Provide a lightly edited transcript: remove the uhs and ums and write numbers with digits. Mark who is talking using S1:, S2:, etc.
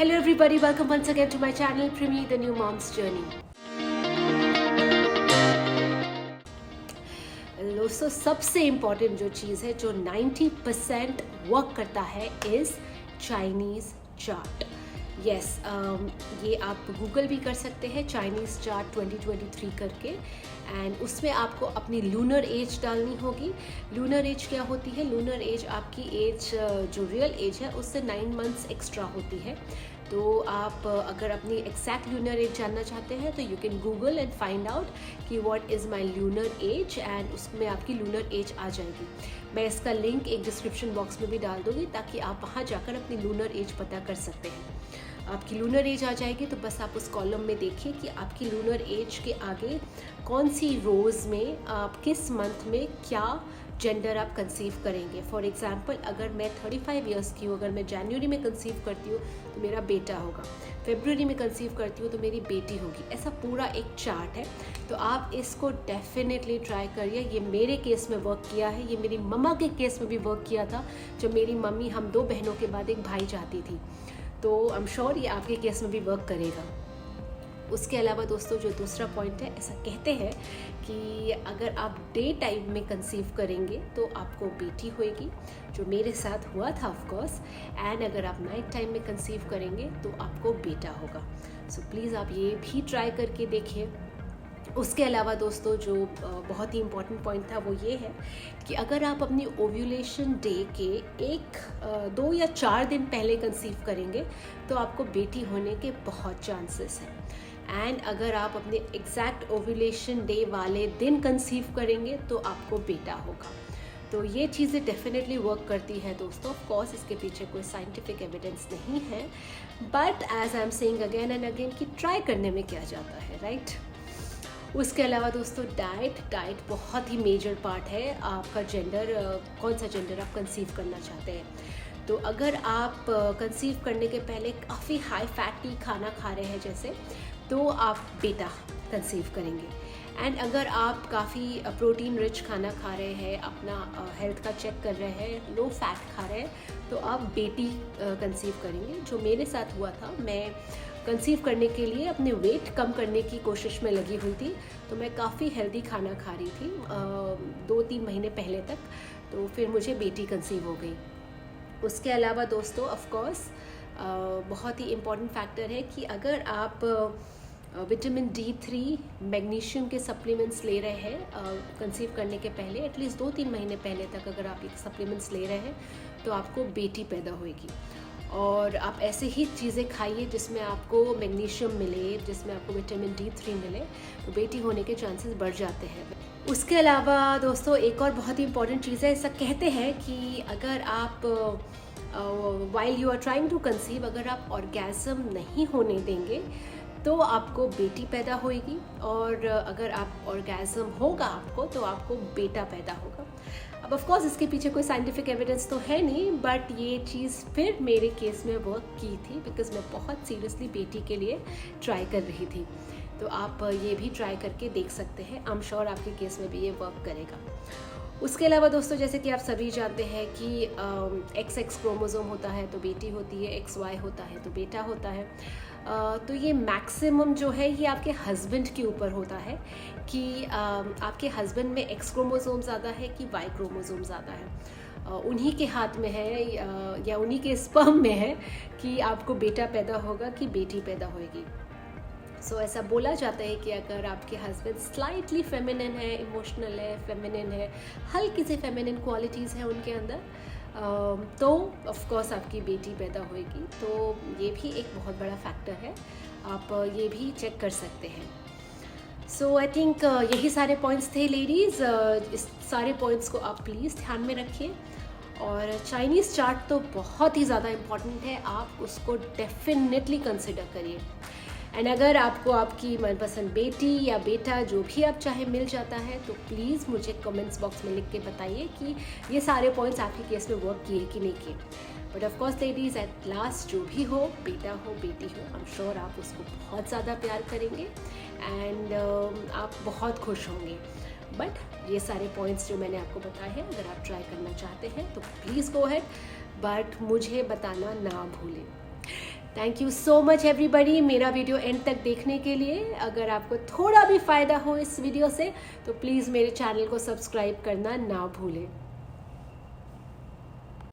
S1: Hello everybody, welcome once again to my channel Primi the New Mom's Journey. दोस्तों सबसे important जो चीज़ है जो 90% वर्क करता है इज़ चाइनीज़ चार्ट. यस, ये आप गूगल भी कर सकते हैं चाइनीज़ चार्ट 2023 करके. एंड उसमें आपको अपनी लूनर एज डालनी होगी. लूनर एज क्या होती है? लूनर एज आपकी एज जो रियल एज है उससे 9 मंथ्स एक्स्ट्रा होती है. तो आप अगर अपनी एग्जैक्ट लूनर एज जानना चाहते हैं तो you can Google and find out कि what is my lunar age and उसमें आपकी लूनर एज आ जाएगी. मैं इसका लिंक एक डिस्क्रिप्शन बॉक्स में भी डाल दूँगी ताकि आप वहाँ जाकर अपनी लूनर एज पता कर सकते हैं. आपकी लूनर एज आ जाएगी तो बस आप उस कॉलम में देखिए कि आपकी लूनर एज के आगे कौन सी रोज़ में आप किस मंथ में क्या जेंडर आप कंसीव करेंगे. फॉर एग्जांपल अगर मैं 35 इयर्स की हूँ, अगर मैं जनवरी में कंसीव करती हूँ तो मेरा बेटा होगा, फरवरी में कंसीव करती हूँ तो मेरी बेटी होगी. ऐसा पूरा एक चार्ट है. तो आप इसको डेफिनेटली ट्राई करिए. ये मेरे केस में वर्क किया है, ये मेरी मम्मा के केस में भी वर्क किया था जब मेरी मम्मी हम 2 बहनों के बाद एक भाई चाहती थी. तो आई एम श्योर ये आपके केस में भी वर्क करेगा. उसके अलावा दोस्तों जो दूसरा पॉइंट है, ऐसा कहते हैं कि अगर आप डे टाइम में कंसीव करेंगे तो आपको बेटी होएगी, जो मेरे साथ हुआ था ऑफ कोर्स. एंड अगर आप नाइट टाइम में कंसीव करेंगे तो आपको बेटा होगा. सो प्लीज़ आप ये भी ट्राई करके देखिए. उसके अलावा दोस्तों जो बहुत ही इम्पॉर्टेंट पॉइंट था वो ये है कि अगर आप अपनी ओव्यूलेशन डे के 2 या 4 दिन पहले कंसीव करेंगे तो आपको बेटी होने के बहुत चांसेस हैं. एंड अगर आप अपने एग्जैक्ट ओव्यूलेशन डे वाले दिन कंसीव करेंगे तो आपको बेटा होगा. तो ये चीज़ें डेफिनेटली वर्क करती है दोस्तों. ऑफ कोर्स इसके पीछे कोई साइंटिफिक एविडेंस नहीं है, but as I am saying again and again कि ट्राई करने में क्या जाता है, राइट. उसके अलावा दोस्तों डाइट बहुत ही मेजर पार्ट है आपका जेंडर, कौन सा जेंडर आप कंसीव करना चाहते हैं. तो अगर आप कंसीव करने के पहले काफ़ी हाई फैटी खाना खा रहे हैं जैसे, तो आप बेटा कंसीव करेंगे. एंड अगर आप काफ़ी प्रोटीन रिच खाना खा रहे हैं, अपना हेल्थ का चेक कर रहे हैं, लो फैट खा रहे हैं, तो आप बेटी कंसीव करेंगे. जो मेरे साथ हुआ था, मैं कंसीव करने के लिए अपने वेट कम करने की कोशिश में लगी हुई थी. तो मैं काफ़ी हेल्दी खाना खा रही थी 2-3 महीने पहले तक. तो फिर मुझे बेटी कंसीव हो गई. उसके अलावा दोस्तों ऑफ कोर्स बहुत ही इम्पॉर्टेंट फैक्टर है कि अगर आप विटामिन D3 मैग्नीशियम के सप्लीमेंट्स ले रहे हैं कंसीव करने के पहले, एटलीस्ट 2-3 महीने पहले तक अगर आप ये सप्लीमेंट्स ले रहे हैं तो आपको बेटी पैदा होएगी. और आप ऐसे ही चीज़ें खाइए जिसमें आपको मैग्नीशियम मिले, जिसमें आपको विटामिन D3 मिले, तो बेटी होने के चांसेस बढ़ जाते हैं. उसके अलावा दोस्तों एक और बहुत ही इंपॉर्टेंट चीज़ है. ऐसा कहते हैं कि अगर आप while you are trying to conceive, अगर आप ऑर्गेज़म नहीं होने देंगे तो आपको बेटी पैदा होएगी, और अगर आप ऑर्गेज़म होगा आपको तो आपको बेटा पैदा होगा. अब ऑफ कोर्स इसके पीछे कोई साइंटिफिक एविडेंस तो है नहीं, बट ये चीज़ फिर मेरे केस में वर्क की थी बिकॉज मैं बहुत सीरियसली बेटी के लिए ट्राई कर रही थी. तो आप ये भी ट्राई करके देख सकते हैं. आई एम श्योर आपके केस में भी ये वर्क करेगा. उसके अलावा दोस्तों जैसे कि आप सभी जानते हैं कि XX क्रोमोसोम होता है तो बेटी होती है, XY होता है तो बेटा होता है. तो ये मैक्सिमम जो है ये आपके हस्बैंड के ऊपर होता है कि आपके हस्बैंड में X क्रोमोसोम ज़्यादा है कि Y क्रोमोसोम ज़्यादा है. उन्हीं के हाथ में है या उन्हीं के स्पर्म में है कि आपको बेटा पैदा होगा कि बेटी पैदा होएगी. सो ऐसा बोला जाता है कि अगर आपके हस्बैंड स्लाइटली फेमिनिन है, इमोशनल है, फेमिनिन है, हल्की सी फेमिनिन क्वालिटीज़ हैं उनके अंदर, तो ऑफ कोर्स आपकी बेटी पैदा होएगी. तो ये भी एक बहुत बड़ा फैक्टर है, आप ये भी चेक कर सकते हैं. सो आई थिंक यही सारे पॉइंट्स थे लेडीज़. इस सारे पॉइंट्स को आप प्लीज़ ध्यान में रखिए. और चाइनीज़ चार्ट तो बहुत ही ज़्यादा इम्पॉर्टेंट है, आप उसको डेफिनेटली कंसिडर करिए. एंड अगर आपको आपकी मनपसंद बेटी या बेटा जो भी आप चाहे मिल जाता है तो प्लीज़ मुझे कमेंट्स बॉक्स में लिख के बताइए कि ये सारे पॉइंट्स आपके केस में वर्क किए कि नहीं किए. But of course ladies, at last जो भी हो, बेटा हो बेटी हो, आई एम श्योर आप उसको बहुत ज़्यादा प्यार करेंगे एंड आप बहुत खुश होंगे. बट ये सारे पॉइंट्स जो मैंने आपको बताए हैं, अगर आप ट्राई करना चाहते हैं तो प्लीज़ गो अहेड, बट मुझे बताना ना भूलें. Thank you so much everybody मेरा वीडियो एंड तक देखने के लिए। अगर आपको थोड़ा भी फ़ायदा हो इस वीडियो से तो प्लीज़ मेरे चैनल को सब्सक्राइब करना ना भूलें।